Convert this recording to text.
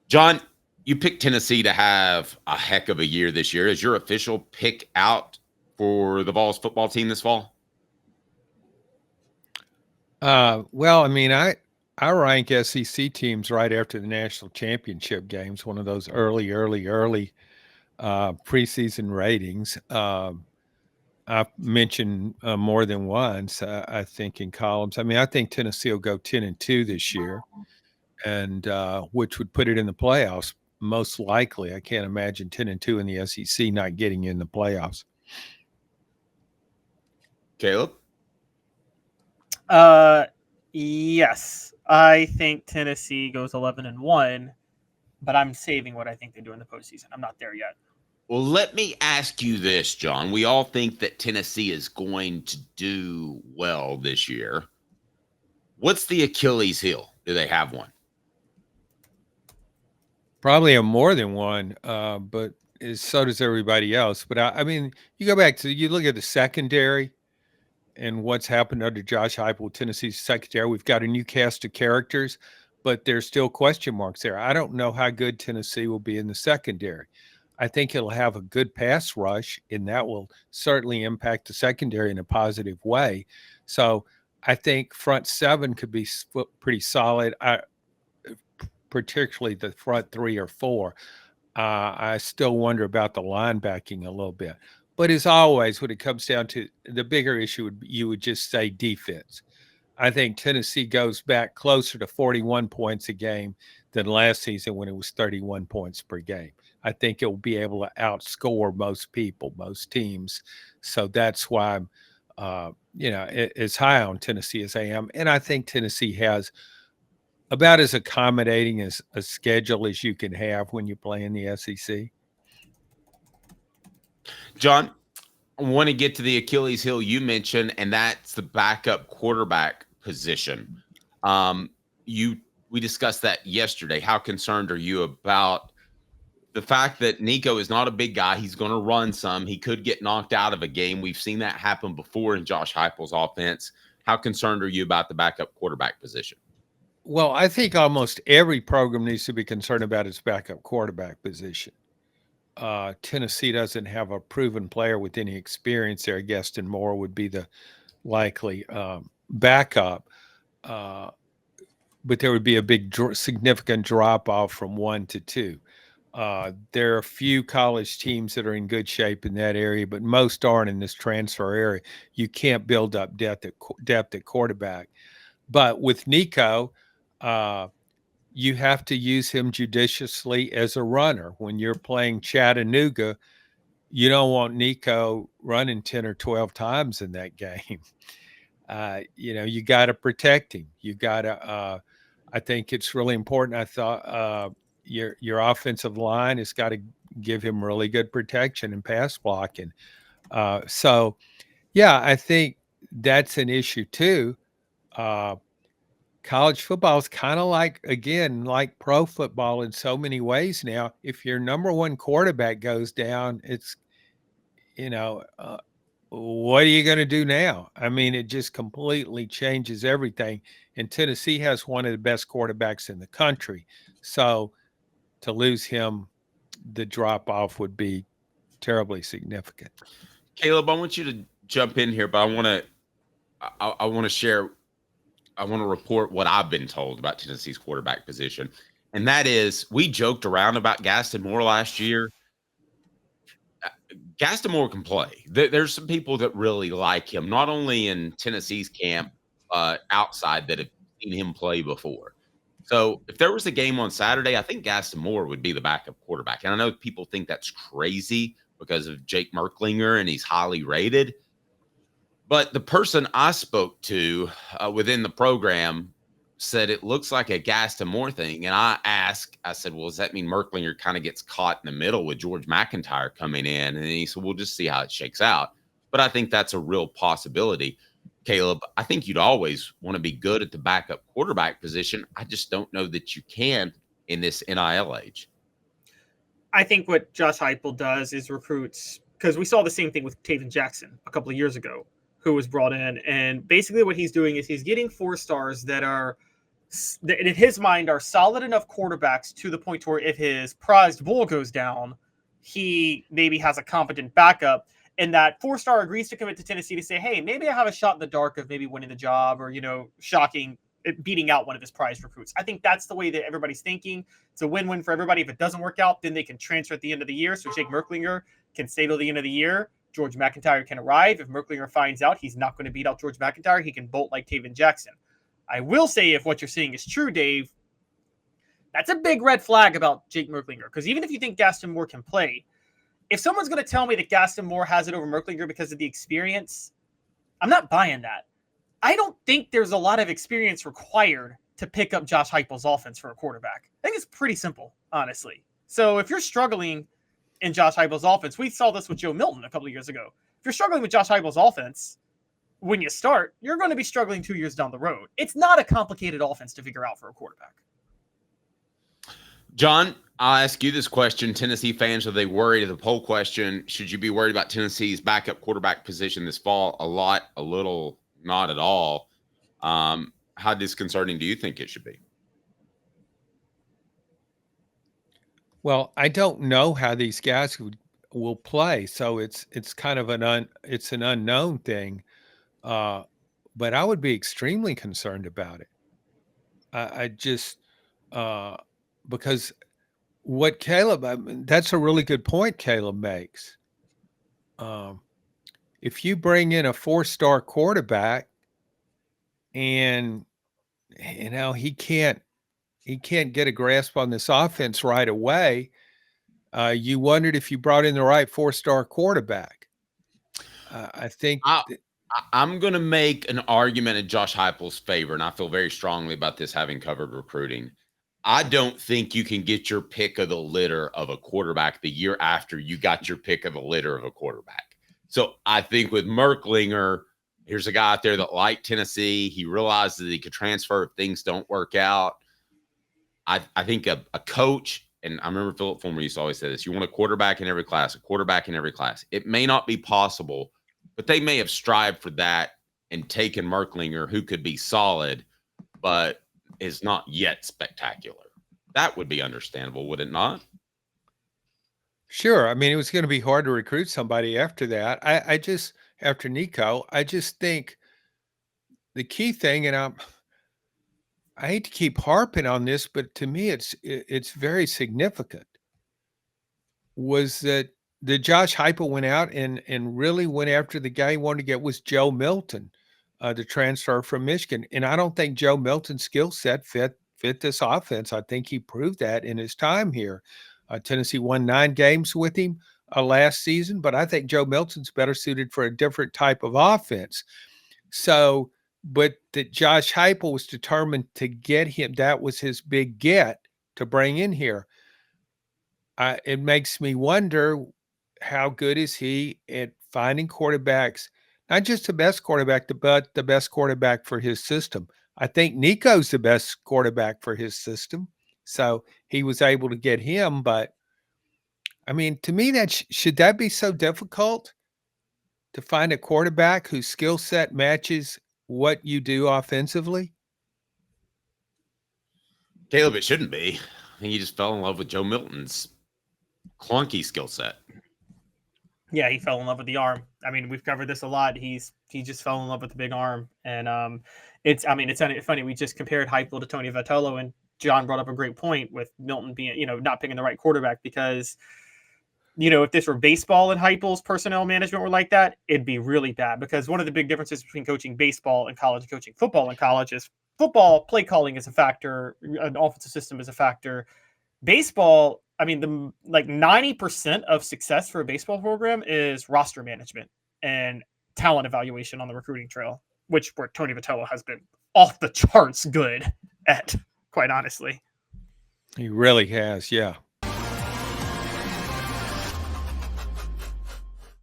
John, you picked Tennessee to have a heck of a year this year. Is your official pick out for the Vols football team this fall? Well, I mean, I rank SEC teams right after the national championship games, one of those early preseason ratings. I've mentioned more than once, I think, in columns. I mean, I think Tennessee will go 10-2 this year, and which would put it in the playoffs most likely. I can't imagine 10-2 in the SEC not getting in the playoffs. Caleb? Uh, yes, I think Tennessee goes 11-1, but I'm saving what I think they do in the postseason. I'm not there yet. Well, let me ask you this, John. We all think that Tennessee is going to do well this year. What's the Achilles heel? Do they have one? Probably a more than one, but so does everybody else. But I mean, you go back to you look at the secondary and what's happened under Josh Heupel, Tennessee's secondary. We've got a new cast of characters, but there's still question marks there. I don't know how good Tennessee will be in the secondary. I think it'll have a good pass rush, and that will certainly impact the secondary in a positive way. So I think front seven could be pretty solid. Particularly the front three or four. I still wonder about the linebacking a little bit. But as always, when it comes down to the bigger issue, you would just say defense. I think Tennessee goes back closer to 41 points a game than last season when it was 31 points per game. I think it will be able to outscore most people, most teams. So that's why I'm, as high on Tennessee as I am. And I think Tennessee has about as accommodating as a schedule as you can have when you play in the SEC. John, I want to get to the Achilles heel you mentioned, and that's the backup quarterback position. You we discussed that yesterday. How concerned are you about the fact that Nico is not a big guy? He's going to run some. He could get knocked out of a game. We've seen that happen before in Josh Heupel's offense. How concerned are you about the backup quarterback position? Well, I think almost every program needs to be concerned about its backup quarterback position. Tennessee doesn't have a proven player with any experience there. Gaston Moore would be the likely backup, uh, but there would be a significant drop off from 1 to 2. There are a few college teams that are in good shape in that area, but most aren't in this transfer area. You can't build up depth at quarterback. But with Nico, uh, you have to use him judiciously as a runner. When you're playing Chattanooga, you don't want Nico running 10 or 12 times in that game. You got to protect him. You got to, I think it's really important. I thought your offensive line has got to give him really good protection and pass blocking. Yeah, I think that's an issue too. Uh, College football is kind of like, again, like pro football in so many ways now. If your number one quarterback goes down, it's, you know, uh, what are you going to do now? I mean, it just completely changes everything. And Tennessee has one of the best quarterbacks in the country. So to lose him, the drop off would be terribly significant. Caleb, I want you to jump in here, but I want to share. I want to report what I've been told about Tennessee's quarterback position, and that is we joked around about Gaston Moore last year. Gaston Moore can play. There's some people that really like him, not only in Tennessee's camp, outside that have seen him play before. So if there was a game on Saturday, I think Gaston Moore would be the backup quarterback. And I know people think that's crazy because of Jake Merklinger and he's highly rated. But the person I spoke to within the program said it looks like a Gaston Moore thing. And I said, well, does that mean Merklinger kind of gets caught in the middle with George McIntyre coming in? And he said, we'll just see how it shakes out. But I think that's a real possibility. Caleb, I think you'd always want to be good at the backup quarterback position. I just don't know that you can in this NIL age. I think what Josh Heupel does is recruits, because we saw the same thing with Taven Jackson a couple of years ago, who was brought in. And basically what he's doing is he's getting 4 stars that are in his mind, are solid enough quarterbacks to the point where if his prized bull goes down, he maybe has a competent backup. And that 4-star agrees to commit to Tennessee to say, hey, maybe I have a shot in the dark of maybe winning the job or, beating out one of his prized recruits. I think that's the way that everybody's thinking. It's a win-win for everybody. If it doesn't work out, then they can transfer at the end of the year. So Jake Merklinger can stay till the end of the year. George McIntyre can arrive. If Merklinger finds out he's not going to beat out George McIntyre, he can bolt like Taven Jackson. I will say, if what you're saying is true, Dave, that's a big red flag about Jake Merklinger. Because even if you think Gaston Moore can play, if someone's going to tell me that Gaston Moore has it over Merklinger because of the experience, I'm not buying that. I don't think there's a lot of experience required to pick up Josh Heupel's offense for a quarterback. I think it's pretty simple, honestly. So if you're struggling in Josh Heupel's offense, we saw this with Joe Milton a couple of years ago. If you're struggling with Josh Heupel's offense, when you start, you're going to be struggling 2 years down the road. It's not a complicated offense to figure out for a quarterback. John, I'll ask you this question. Tennessee fans, are they worried? The poll question, should you be worried about Tennessee's backup quarterback position this fall? A lot, a little, not at all. How disconcerting do you think it should be? Well, I don't know how these guys will play, so it's kind of an unknown thing. But I would be extremely concerned about it. I just because what that's a really good point Caleb makes. If you bring in a 4-star quarterback and he can't get a grasp on this offense right away, you wondered if you brought in the right 4-star quarterback. I think I'm going to make an argument in Josh Heupel's favor, and I feel very strongly about this, having covered recruiting. I don't think you can get your pick of the litter of a quarterback the year after you got your pick of the litter of a quarterback. So I think with Merklinger, here's a guy out there that liked Tennessee. He realized that he could transfer if things don't work out. I think a coach, and I remember Philip Fulmer used to always say this, you want a quarterback in every class, a quarterback in every class. It may not be possible, but they may have strived for that and taken Merklinger, who could be solid, but is not yet spectacular. That would be understandable, would it not? Sure. I mean, it was going to be hard to recruit somebody after that. After Nico, I just think the key thing, and I hate to keep harping on this, but to me, it's very significant, was that Josh Heupel went out and really went after the guy he wanted to get was Joe Milton, the transfer from Michigan. And I don't think Joe Milton's skill set fit this offense. I think he proved that in his time here. Tennessee won 9 games with him last season, but I think Joe Milton's better suited for a different type of offense. So, but that Josh Heupel was determined to get him. That was his big get to bring in here. It makes me wonder, how good is he at finding quarterbacks, not just the best quarterback, but the best quarterback for his system. I think Nico's the best quarterback for his system. So he was able to get him. But I mean, to me, should that be so difficult to find a quarterback whose skill set matches what you do offensively? Caleb, it shouldn't be. I think he just fell in love with Joe Milton's clunky skill set. Yeah, he fell in love with the arm. I mean, we've covered this a lot. He just fell in love with the big arm. And it's funny. We just compared Heupel to Tony Vitello, and John brought up a great point with Milton being, not picking the right quarterback, because, if this were baseball and Heupel's personnel management were like that, it'd be really bad, because one of the big differences between coaching baseball in college and coaching football in college is football play calling is a factor. An offensive system is a factor. Baseball, I mean, 90% of success for a baseball program is roster management and talent evaluation on the recruiting trail, where Tony Vitello has been off the charts good at, quite honestly. He really has, yeah.